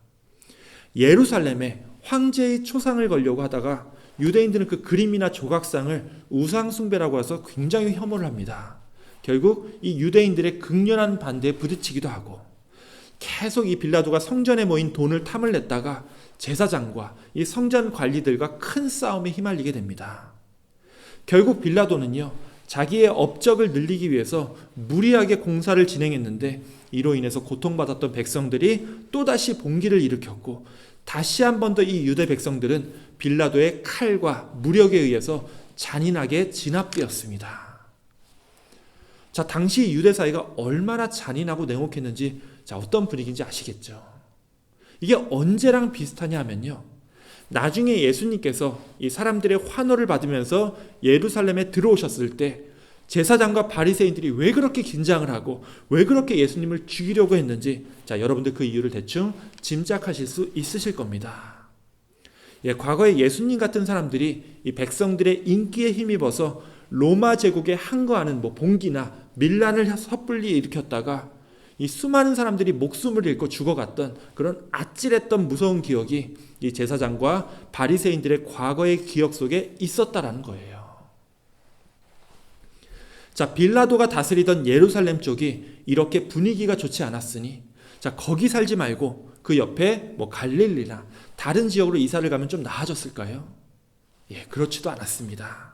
예루살렘에 황제의 초상을 걸려고 하다가 유대인들은 그 그림이나 조각상을 우상숭배라고 해서 굉장히 혐오를 합니다. 결국 이 유대인들의 극렬한 반대에 부딪히기도 하고, 계속 이 빌라도가 성전에 모인 돈을 탐을 냈다가 제사장과 이 성전 관리들과 큰 싸움에 휘말리게 됩니다. 결국 빌라도는요, 자기의 업적을 늘리기 위해서 무리하게 공사를 진행했는데 이로 인해서 고통받았던 백성들이 또다시 봉기를 일으켰고, 다시 한 번 더 이 유대 백성들은 빌라도의 칼과 무력에 의해서 잔인하게 진압되었습니다. 자, 당시 유대 사회가 얼마나 잔인하고 냉혹했는지, 자, 어떤 분위기인지 아시겠죠? 이게 언제랑 비슷하냐 하면요, 나중에 예수님께서 이 사람들의 환호를 받으면서 예루살렘에 들어오셨을 때 제사장과 바리새인들이 왜 그렇게 긴장을 하고 왜 그렇게 예수님을 죽이려고 했는지, 자, 여러분들 그 이유를 대충 짐작하실 수 있으실 겁니다. 예, 과거에 예수님 같은 사람들이 이 백성들의 인기에 힘입어서 로마 제국에 항거하는 봉기나 밀란을 섣불리 일으켰다가 이 수많은 사람들이 목숨을 잃고 죽어갔던 그런 아찔했던 무서운 기억이 이 제사장과 바리새인들의 과거의 기억 속에 있었다라는 거예요. 자, 빌라도가 다스리던 예루살렘 쪽이 이렇게 분위기가 좋지 않았으니, 자, 거기 살지 말고 그 옆에 갈릴리나 다른 지역으로 이사를 가면 좀 나아졌을까요? 예, 그렇지도 않았습니다.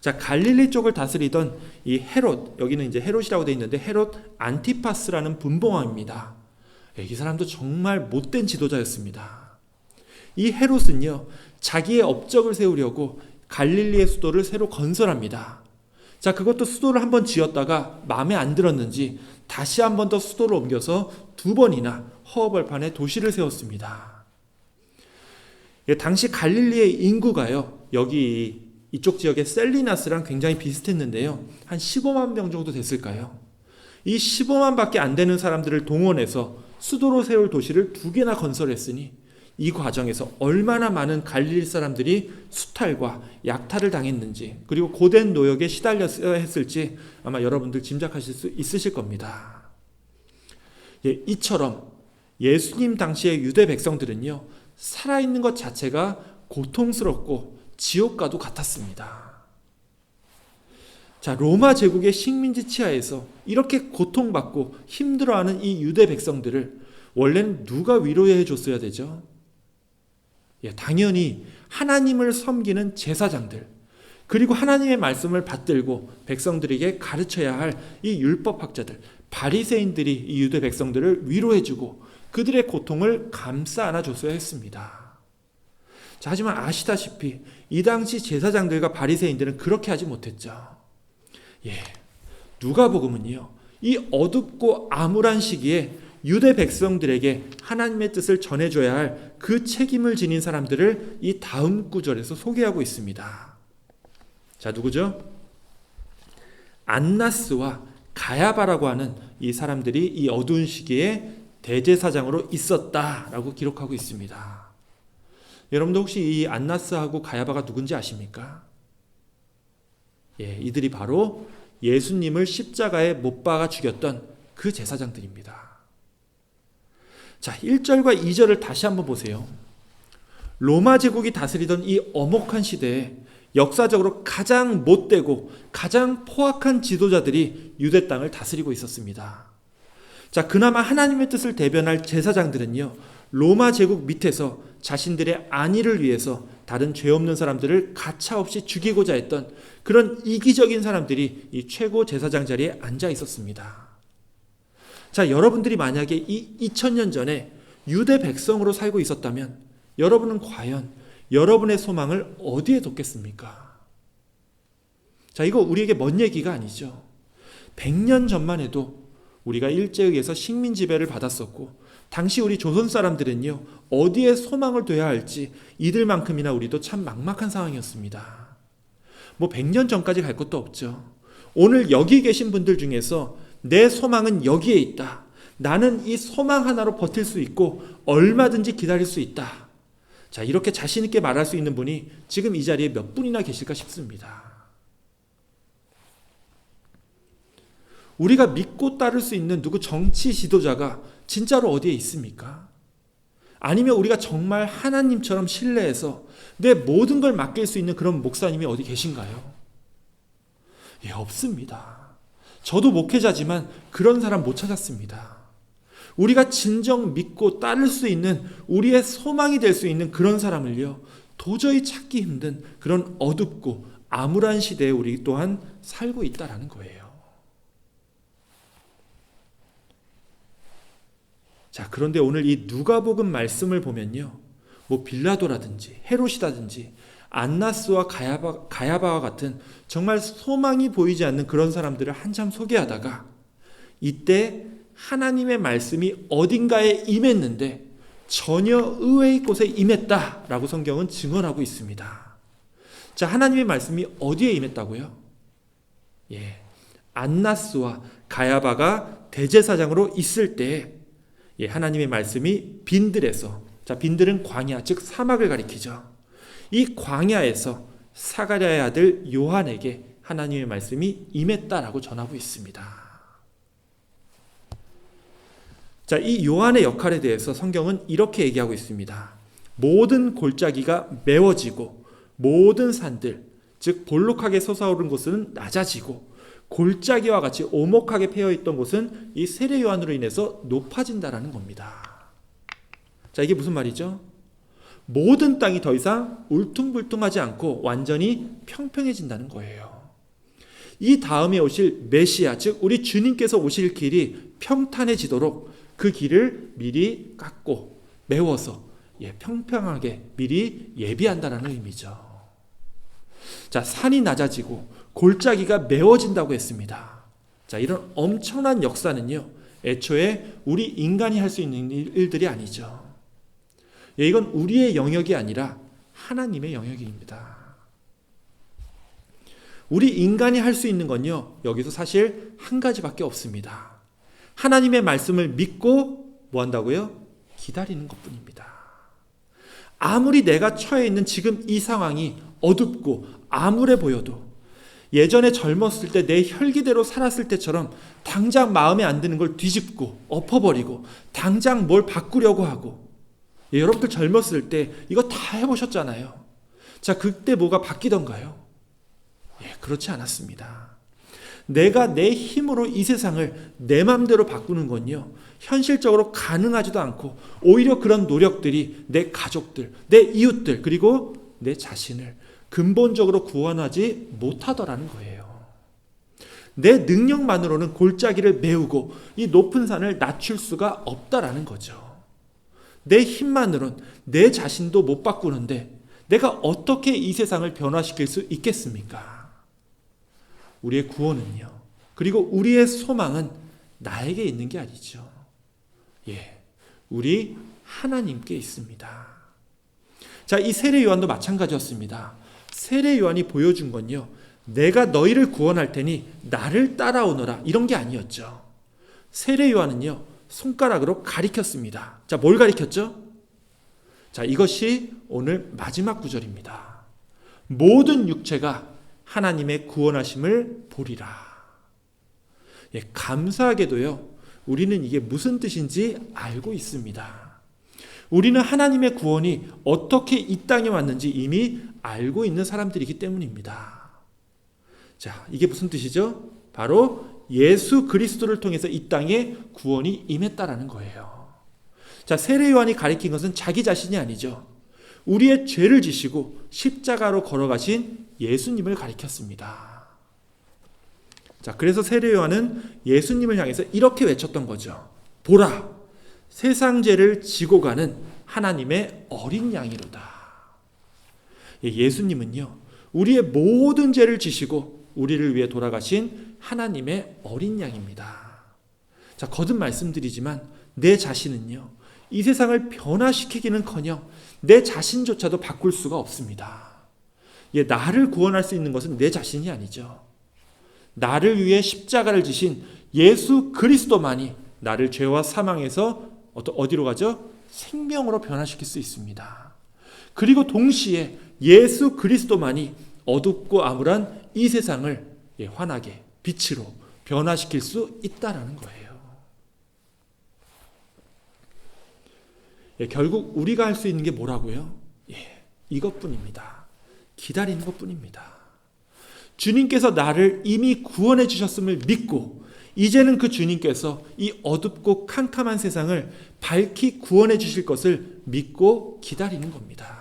자, 갈릴리 쪽을 다스리던 이 헤롯, 여기는 이제 헤롯이라고 되어 있는데 헤롯 안티파스라는 분봉왕입니다. 예, 이 사람도 정말 못된 지도자였습니다. 이 헤롯은요, 자기의 업적을 세우려고 갈릴리의 수도를 새로 건설합니다. 자, 그것도 수도를 한번 지었다가 마음에 안 들었는지 다시 한 번 더 수도를 옮겨서 2번이나 허허벌판에 도시를 세웠습니다. 예, 당시 갈릴리의 인구가요, 여기 이쪽 지역의 셀리나스랑 굉장히 비슷했는데요, 한 15만 명 정도 됐을까요? 이 15만 밖에 안 되는 사람들을 동원해서 수도로 세울 도시를 2개나 건설했으니 이 과정에서 얼마나 많은 갈릴리 사람들이 수탈과 약탈을 당했는지, 그리고 고된 노역에 시달렸어야 했을지 아마 여러분들 짐작하실 수 있으실 겁니다. 예, 이처럼 예수님 당시의 유대 백성들은요, 살아있는 것 자체가 고통스럽고 지옥과도 같았습니다. 자, 로마 제국의 식민지 치하에서 이렇게 고통받고 힘들어하는 이 유대 백성들을 원래는 누가 위로해 줬어야 되죠? 예, 당연히 하나님을 섬기는 제사장들, 그리고 하나님의 말씀을 받들고 백성들에게 가르쳐야 할 이 율법학자들, 바리새인들이 이 유대 백성들을 위로해주고 그들의 고통을 감싸 안아줬어야 했습니다. 자, 하지만 아시다시피 이 당시 제사장들과 바리새인들은 그렇게 하지 못했죠. 예, 누가복음은요, 이 어둡고 암울한 시기에 유대 백성들에게 하나님의 뜻을 전해줘야 할 그 책임을 지닌 사람들을 이 다음 구절에서 소개하고 있습니다. 자, 누구죠? 안나스와 가야바라고 하는 이 사람들이 이 어두운 시기에 대제사장으로 있었다라고 기록하고 있습니다. 여러분도 혹시 이 안나스하고 가야바가 누군지 아십니까? 예, 이들이 바로 예수님을 십자가에 못 박아 죽였던 그 제사장들입니다. 자, 1절과 2절을 다시 한번 보세요. 로마 제국이 다스리던 이 엄혹한 시대에 역사적으로 가장 못되고 가장 포악한 지도자들이 유대 땅을 다스리고 있었습니다. 자, 그나마 하나님의 뜻을 대변할 제사장들은요, 로마 제국 밑에서 자신들의 안위를 위해서 다른 죄 없는 사람들을 가차없이 죽이고자 했던 그런 이기적인 사람들이 이 최고 제사장 자리에 앉아 있었습니다. 자, 여러분들이 만약에 이 2000년 전에 유대 백성으로 살고 있었다면 여러분은 과연 여러분의 소망을 어디에 뒀겠습니까? 자, 이거 우리에게 먼 얘기가 아니죠. 100년 전만 해도 우리가 일제에 의해서 식민 지배를 받았었고, 당시 우리 조선 사람들은요, 어디에 소망을 둬야 할지 이들만큼이나 우리도 참 막막한 상황이었습니다. 100년 전까지 갈 것도 없죠. 오늘 여기 계신 분들 중에서 내 소망은 여기에 있다, 나는 이 소망 하나로 버틸 수 있고 얼마든지 기다릴 수 있다. 자, 이렇게 자신 있게 말할 수 있는 분이 지금 이 자리에 몇 분이나 계실까 싶습니다. 우리가 믿고 따를 수 있는 누구 정치 지도자가 진짜로 어디에 있습니까? 아니면 우리가 정말 하나님처럼 신뢰해서 내 모든 걸 맡길 수 있는 그런 목사님이 어디 계신가요? 예, 없습니다. 저도 목회자지만 그런 사람 못 찾았습니다. 우리가 진정 믿고 따를 수 있는 우리의 소망이 될 수 있는 그런 사람을요, 도저히 찾기 힘든 그런 어둡고 암울한 시대에 우리 또한 살고 있다라는 거예요. 자, 그런데 오늘 이 누가복음 말씀을 보면요, 뭐 빌라도라든지 헤롯이라든지 안나스와 가야바와 같은 정말 소망이 보이지 않는 그런 사람들을 한참 소개하다가 이때 하나님의 말씀이 어딘가에 임했는데 전혀 의외의 곳에 임했다라고 성경은 증언하고 있습니다. 자, 하나님의 말씀이 어디에 임했다고요? 예, 안나스와 가야바가 대제사장으로 있을 때 하나님의 말씀이 빈들에서, 자, 빈들은 광야, 즉 사막을 가리키죠. 이 광야에서 사가랴의 아들 요한에게 하나님의 말씀이 임했다라고 전하고 있습니다. 자, 이 요한의 역할에 대해서 성경은 이렇게 얘기하고 있습니다. 모든 골짜기가 메워지고 모든 산들, 즉 볼록하게 솟아오른 곳은 낮아지고 골짜기와 같이 오목하게 패여있던 곳은 이 세례 요한으로 인해서 높아진다라는 겁니다. 자, 이게 무슨 말이죠? 모든 땅이 더 이상 울퉁불퉁하지 않고 완전히 평평해진다는 거예요. 이 다음에 오실 메시아, 즉 우리 주님께서 오실 길이 평탄해지도록 그 길을 미리 깎고 메워서 평평하게 미리 예비한다는 의미죠. 자, 산이 낮아지고 골짜기가 메워진다고 했습니다. 자, 이런 엄청난 역사는요, 애초에 우리 인간이 할 수 있는 일들이 아니죠. 이건 우리의 영역이 아니라 하나님의 영역입니다. 우리 인간이 할 수 있는 건요, 여기서 사실 한 가지밖에 없습니다. 하나님의 말씀을 믿고 뭐 한다고요? 기다리는 것뿐입니다. 아무리 내가 처해 있는 지금 이 상황이 어둡고 암울해 보여도 예전에 젊었을 때 내 혈기대로 살았을 때처럼 당장 마음에 안 드는 걸 뒤집고 엎어버리고 당장 뭘 바꾸려고 하고, 여러분들 젊었을 때 이거 다 해보셨잖아요. 자, 그때 뭐가 바뀌던가요? 그렇지 않았습니다. 내가 내 힘으로 이 세상을 내 마음대로 바꾸는 건요, 현실적으로 가능하지도 않고 오히려 그런 노력들이 내 가족들, 내 이웃들, 그리고 내 자신을 근본적으로 구원하지 못하더라는 거예요. 내 능력만으로는 골짜기를 메우고 이 높은 산을 낮출 수가 없다라는 거죠. 내 힘만으로는 내 자신도 못 바꾸는데 내가 어떻게 이 세상을 변화시킬 수 있겠습니까? 우리의 구원은요, 그리고 우리의 소망은 나에게 있는 게 아니죠. 우리 하나님께 있습니다. 자, 이 세례 요한도 마찬가지였습니다. 세례 요한이 보여준 건요, 내가 너희를 구원할 테니 나를 따라오너라, 이런 게 아니었죠. 세례 요한은요, 손가락으로 가리켰습니다. 자, 뭘 가리켰죠? 자, 이것이 오늘 마지막 구절입니다. 모든 육체가 하나님의 구원하심을 보리라. 감사하게도요, 우리는 이게 무슨 뜻인지 알고 있습니다. 우리는 하나님의 구원이 어떻게 이 땅에 왔는지 이미 알고 있는 사람들이기 때문입니다. 자, 이게 무슨 뜻이죠? 바로 예수 그리스도를 통해서 이 땅에 구원이 임했다라는 거예요. 자, 세례 요한이 가리킨 것은 자기 자신이 아니죠. 우리의 죄를 지시고 십자가로 걸어가신 예수님을 가리켰습니다. 자, 그래서 세례 요한은 예수님을 향해서 이렇게 외쳤던 거죠. 보라, 세상 죄를 지고 가는 하나님의 어린 양이로다. 예수님은요, 우리의 모든 죄를 지시고 우리를 위해 돌아가신 하나님의 어린 양입니다. 자, 거듭 말씀드리지만 내 자신은요, 이 세상을 변화시키기는커녕 내 자신조차도 바꿀 수가 없습니다. 나를 구원할 수 있는 것은 내 자신이 아니죠. 나를 위해 십자가를 지신 예수 그리스도만이 나를 죄와 사망에서 어디로 가죠? 생명으로 변화시킬 수 있습니다. 그리고 동시에 예수 그리스도만이 어둡고 암울한 이 세상을 환하게 빛으로 변화시킬 수 있다라는 거예요. 결국 우리가 할 수 있는 게 뭐라고요? 이것뿐입니다. 기다리는 것뿐입니다. 주님께서 나를 이미 구원해 주셨음을 믿고 이제는 그 주님께서 이 어둡고 캄캄한 세상을 밝히 구원해 주실 것을 믿고 기다리는 겁니다.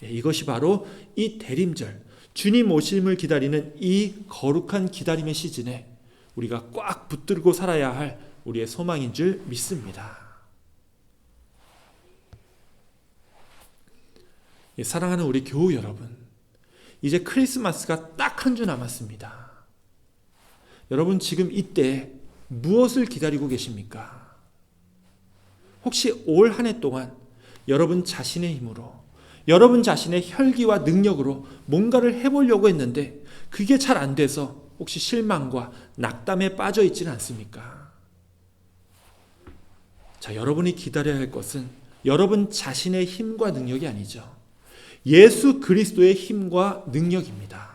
이것이 바로 이 대림절, 주님 오심을 기다리는 이 거룩한 기다림의 시즌에 우리가 꽉 붙들고 살아야 할 우리의 소망인 줄 믿습니다. 사랑하는 우리 교우 여러분, 이제 크리스마스가 딱 한 주 남았습니다. 여러분 지금 이때 무엇을 기다리고 계십니까? 혹시 올 한 해 동안 여러분 자신의 힘으로, 여러분 자신의 혈기와 능력으로 뭔가를 해보려고 했는데 그게 잘 안 돼서 혹시 실망과 낙담에 빠져 있지는 않습니까? 자, 여러분이 기다려야 할 것은 여러분 자신의 힘과 능력이 아니죠. 예수 그리스도의 힘과 능력입니다.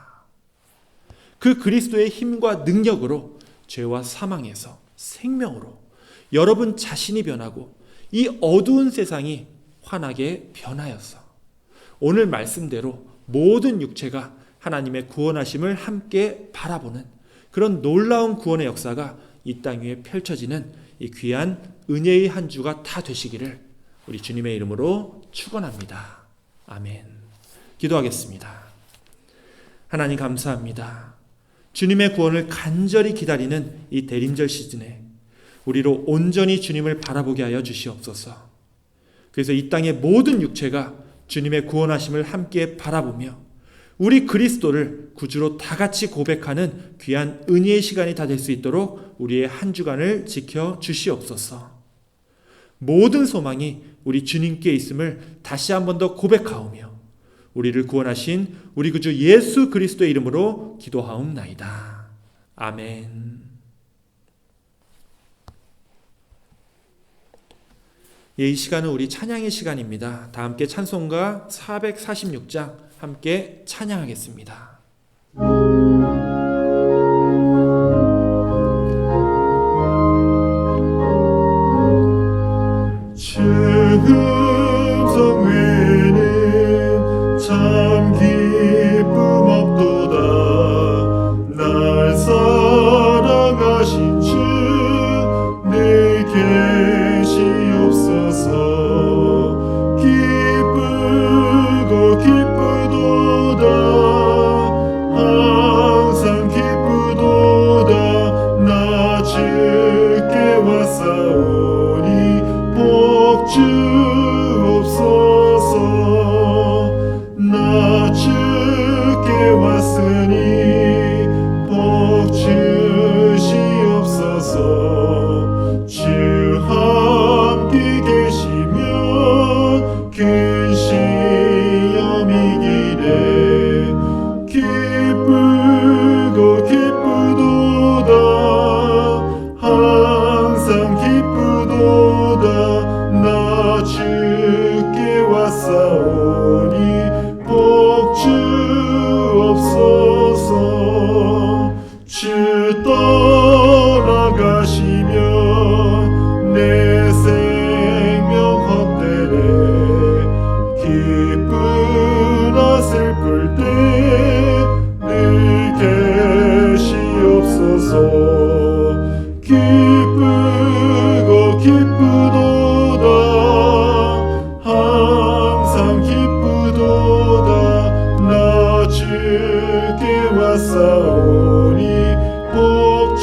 그 그리스도의 힘과 능력으로 죄와 사망에서 생명으로 여러분 자신이 변하고 이 어두운 세상이 환하게 변하여서 오늘 말씀대로 모든 육체가 하나님의 구원하심을 함께 바라보는 그런 놀라운 구원의 역사가 이 땅 위에 펼쳐지는 이 귀한 은혜의 한 주가 다 되시기를 우리 주님의 이름으로 축원합니다. 아멘. 기도하겠습니다. 하나님 감사합니다. 주님의 구원을 간절히 기다리는 이 대림절 시즌에 우리로 온전히 주님을 바라보게 하여 주시옵소서. 그래서 이 땅의 모든 육체가 주님의 구원하심을 함께 바라보며 우리 그리스도를 구주로 다 같이 고백하는 귀한 은혜의 시간이 다 될 수 있도록 우리의 한 주간을 지켜 주시옵소서. 모든 소망이 우리 주님께 있음을 다시 한 번 더 고백하오며 우리를 구원하신 우리 구주 예수 그리스도의 이름으로 기도하옵나이다. 아멘. 이 시간은 우리 찬양의 시간입니다. 다 함께 찬송가 446장 함께 찬양하겠습니다. 주 음성 외에는 참 기쁨 없도다. 날 사랑하신 주 늘 계시옵소서. 기쁘고 기쁘도다. 항상 기쁘도다. 나 주께 왔사오니 복 주옵소서. 나 주께 왔으니 복 주시옵소서. 주 함께 계시면 큰 시험이 기래 기쁘고 기쁘도다. 항상 기쁘도다. 나 주께 왔사오니 복 주옵소서. 주 떠나가시면 내 생명 헛되네. 기쁘나 슬플 때 늘 계시옵소서. 기쁘고 기쁘도다. 항상 기쁘도다. 나 주께 왔사오니 복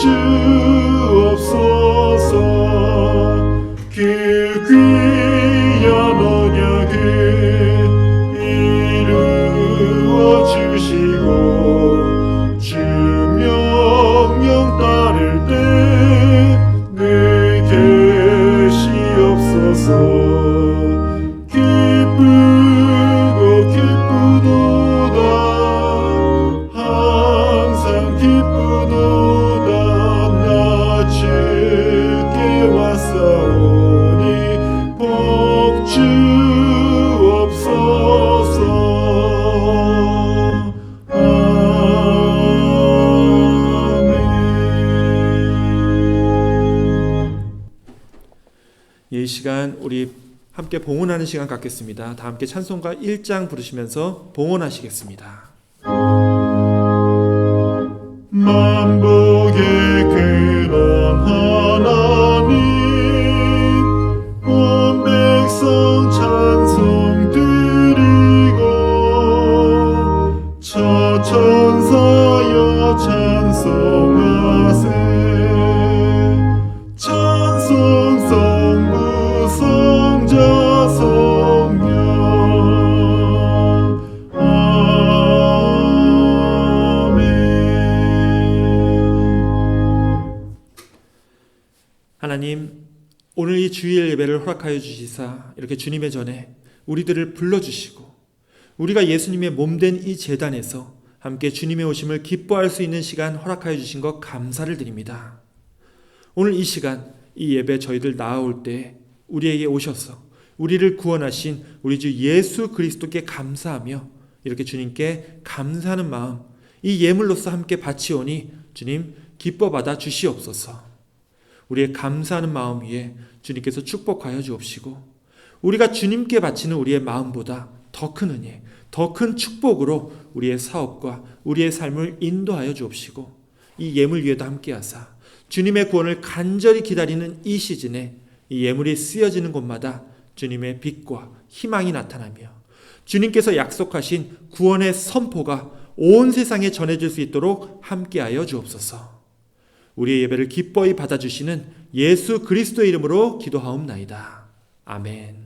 주옵소서. 그 귀한 언약을 이루어 주시고 주 명령 따를 때 늘 계시옵소서. 기쁘고 기쁘도다. 항상 기쁘도다. 나 주께 이 시간 우리 함께 봉헌하는 시간 갖겠습니다. 다 함께 찬송가 1장 부르시면서 봉헌하시겠습니다. 만복의 근원 하나님 온 백성 찬송 드리고 천사여 찬송하세 찬송 성부 성자 성령 하나님, 오늘 이 주일 예배를 허락하여 주시사 이렇게 주님의 전에 우리들을 불러주시고 우리가 예수님의 몸된 이 제단에서 함께 주님의 오심을 기뻐할 수 있는 시간 허락하여 주신 것 감사를 드립니다. 오늘 이 시간 이 예배 저희들 나아올 때 우리에게 오셔서 우리를 구원하신 우리 주 예수 그리스도께 감사하며 이렇게 주님께 감사하는 마음 이 예물로서 함께 바치오니 주님 기뻐 받아 주시옵소서. 우리의 감사하는 마음 위에 주님께서 축복하여 주옵시고 우리가 주님께 바치는 우리의 마음보다 더 큰 은혜, 더 큰 축복으로 우리의 사업과 우리의 삶을 인도하여 주옵시고 이 예물 위에도 함께하사 주님의 구원을 간절히 기다리는 이 시즌에 이 예물이 쓰여지는 곳마다 주님의 빛과 희망이 나타나며 주님께서 약속하신 구원의 선포가 온 세상에 전해질 수 있도록 함께하여 주옵소서. 우리의 예배를 기뻐히 받아주시는 예수 그리스도의 이름으로 기도하옵나이다. 아멘.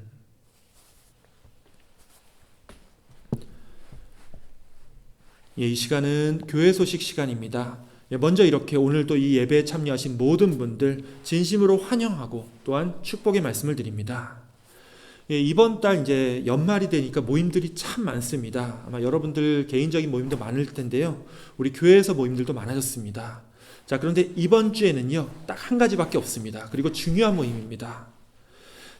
이 시간은 교회 소식 시간입니다. 먼저 이렇게 오늘도 이 예배에 참여하신 모든 분들 진심으로 환영하고 또한 축복의 말씀을 드립니다. 이번 달 이제 연말이 되니까 모임들이 참 많습니다. 아마 여러분들 개인적인 모임도 많을 텐데요. 우리 교회에서 모임들도 많아졌습니다. 자, 그런데 이번 주에는요, 딱 한 가지밖에 없습니다. 그리고 중요한 모임입니다.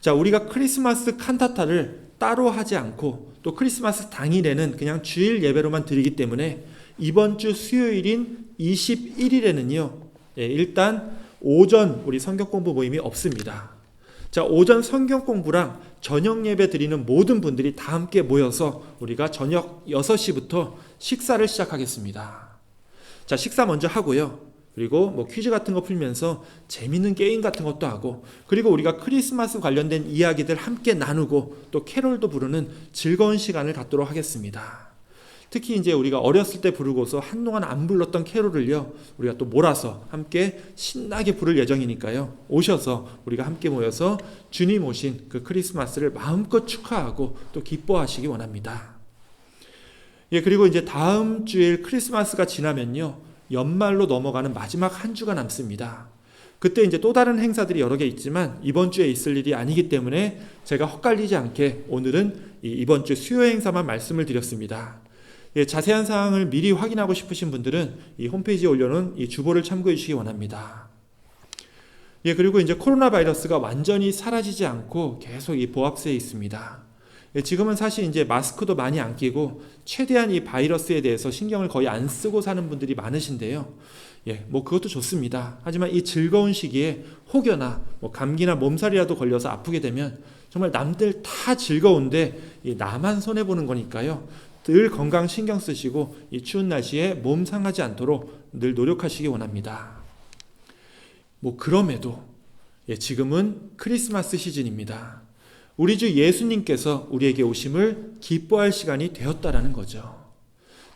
자, 우리가 크리스마스 칸타타를 따로 하지 않고 또 크리스마스 당일에는 그냥 주일 예배로만 드리기 때문에 이번 주 수요일인 21일에는요, 일단 오전 우리 성경 공부 모임이 없습니다. 자, 오전 성경 공부랑 저녁 예배 드리는 모든 분들이 다 함께 모여서 우리가 저녁 6시부터 식사를 시작하겠습니다. 자, 식사 먼저 하고요. 그리고 뭐 퀴즈 같은 거 풀면서 재밌는 게임 같은 것도 하고 그리고 우리가 크리스마스 관련된 이야기들 함께 나누고 또 캐롤도 부르는 즐거운 시간을 갖도록 하겠습니다. 특히 이제 우리가 어렸을 때 부르고서 한동안 안 불렀던 캐롤을요, 우리가 또 몰아서 함께 신나게 부를 예정이니까요. 오셔서 우리가 함께 모여서 주님 오신 그 크리스마스를 마음껏 축하하고 또 기뻐하시기 원합니다. 예, 그리고 이제 다음 주일 크리스마스가 지나면요, 연말로 넘어가는 마지막 한 주가 남습니다. 그때 이제 또 다른 행사들이 여러 개 있지만 이번 주에 있을 일이 아니기 때문에 제가 헛갈리지 않게 오늘은 이번 주 수요 행사만 말씀을 드렸습니다. 예, 자세한 사항을 미리 확인하고 싶으신 분들은 이 홈페이지에 올려놓은 이 주보를 참고해 주시기 원합니다. 예, 그리고 이제 코로나 바이러스가 완전히 사라지지 않고 계속 이 보합세에 있습니다. 예, 지금은 사실 이제 마스크도 많이 안 끼고 최대한 이 바이러스에 대해서 신경을 거의 안 쓰고 사는 분들이 많으신데요. 예, 뭐 그것도 좋습니다. 하지만 이 즐거운 시기에 혹여나 뭐 감기나 몸살이라도 걸려서 아프게 되면 정말 남들 다 즐거운데 이 나만 손해 보는 거니까요. 늘 건강 신경 쓰시고 이 추운 날씨에 몸 상하지 않도록 늘 노력하시기 원합니다. 뭐 그럼에도 예, 지금은 크리스마스 시즌입니다. 우리 주 예수님께서 우리에게 오심을 기뻐할 시간이 되었다라는 거죠.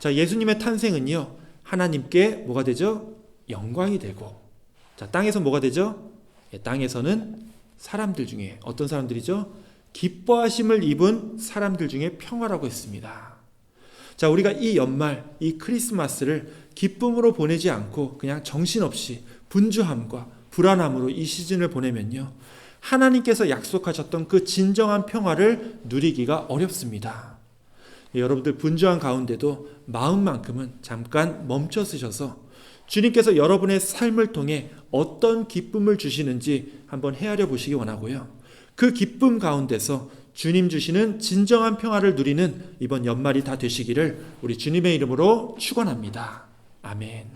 자, 예수님의 탄생은요, 하나님께 뭐가 되죠? 영광이 되고, 자, 땅에서 뭐가 되죠? 예, 땅에서는 사람들 중에 어떤 사람들이죠? 기뻐하심을 입은 사람들 중에 평화라고 했습니다. 자, 우리가 이 연말, 이 크리스마스를 기쁨으로 보내지 않고 그냥 정신없이 분주함과 불안함으로 이 시즌을 보내면요, 하나님께서 약속하셨던 그 진정한 평화를 누리기가 어렵습니다. 여러분들 분주한 가운데도 마음만큼은 잠깐 멈춰 쓰셔서 주님께서 여러분의 삶을 통해 어떤 기쁨을 주시는지 한번 헤아려 보시기 원하고요. 그 기쁨 가운데서 주님 주시는 진정한 평화를 누리는 이번 연말이 다 되시기를 우리 주님의 이름으로 축원합니다. 아멘.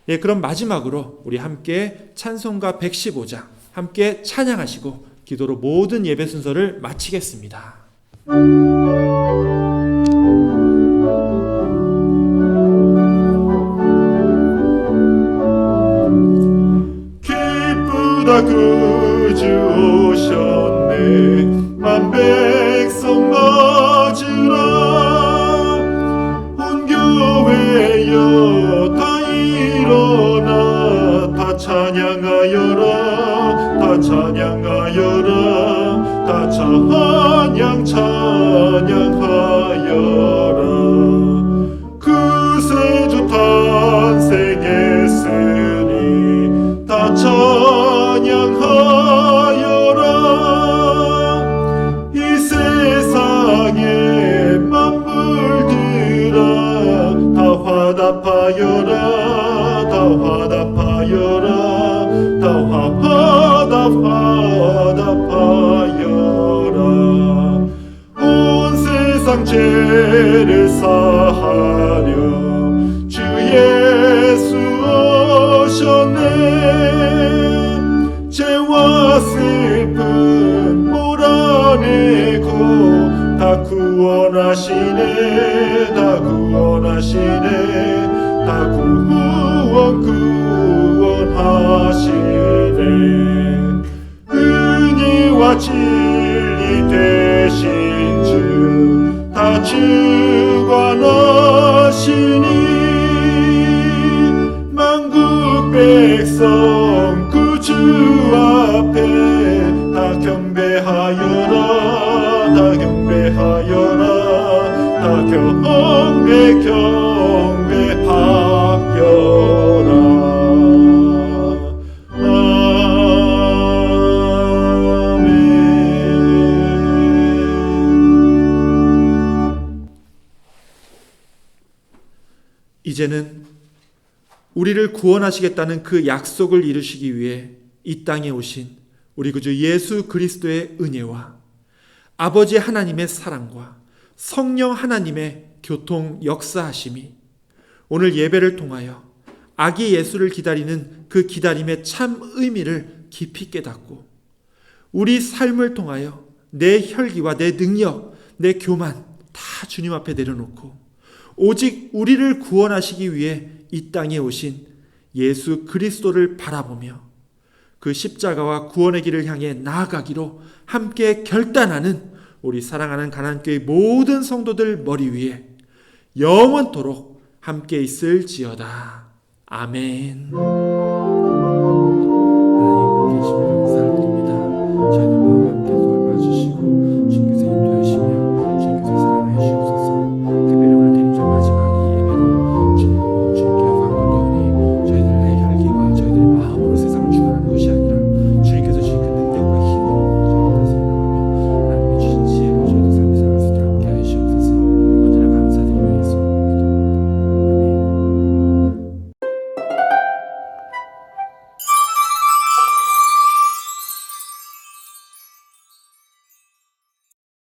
예, 그럼 마지막으로 우리 함께 찬송가 115장 함께 찬양하시고 기도로 모든 예배 순서를 마치겠습니다. 기쁘다 구주 오셨네 만 백성 맞으라 온 교회여 다 일어나 다 찬양하여라 다 찬양하여라 다 찬양하여라 구세주 탄생했으니 다 찬양하여라 이 세상의 만물들아 다 화답하여라 다 화답하여라 다 화답하여라 온 세상 죄를 사하려 주 예수 오셨네 죄와 슬픔 몰아내고 다 구원하시네 다 구원하시네 다 구원하시네 은혜와 진리 되신 주 다 주관하시니 만국 백성 구주 앞에 다 경배하여라 다 경배하여라 다 경배하여라 이제는 우리를 구원하시겠다는 그 약속을 이루시기 위해 이 땅에 오신 우리 구주 예수 그리스도의 은혜와 아버지 하나님의 사랑과 성령 하나님의 교통 역사하심이 오늘 예배를 통하여 아기 예수를 기다리는 그 기다림의 참 의미를 깊이 깨닫고 우리 삶을 통하여 내 혈기와 내 능력, 내 교만 다 주님 앞에 내려놓고 오직 우리를 구원하시기 위해 이 땅에 오신 예수 그리스도를 바라보며 그 십자가와 구원의 길을 향해 나아가기로 함께 결단하는 우리 사랑하는 가난교회 모든 성도들 머리 위에 영원토록 함께 있을지어다. 아멘.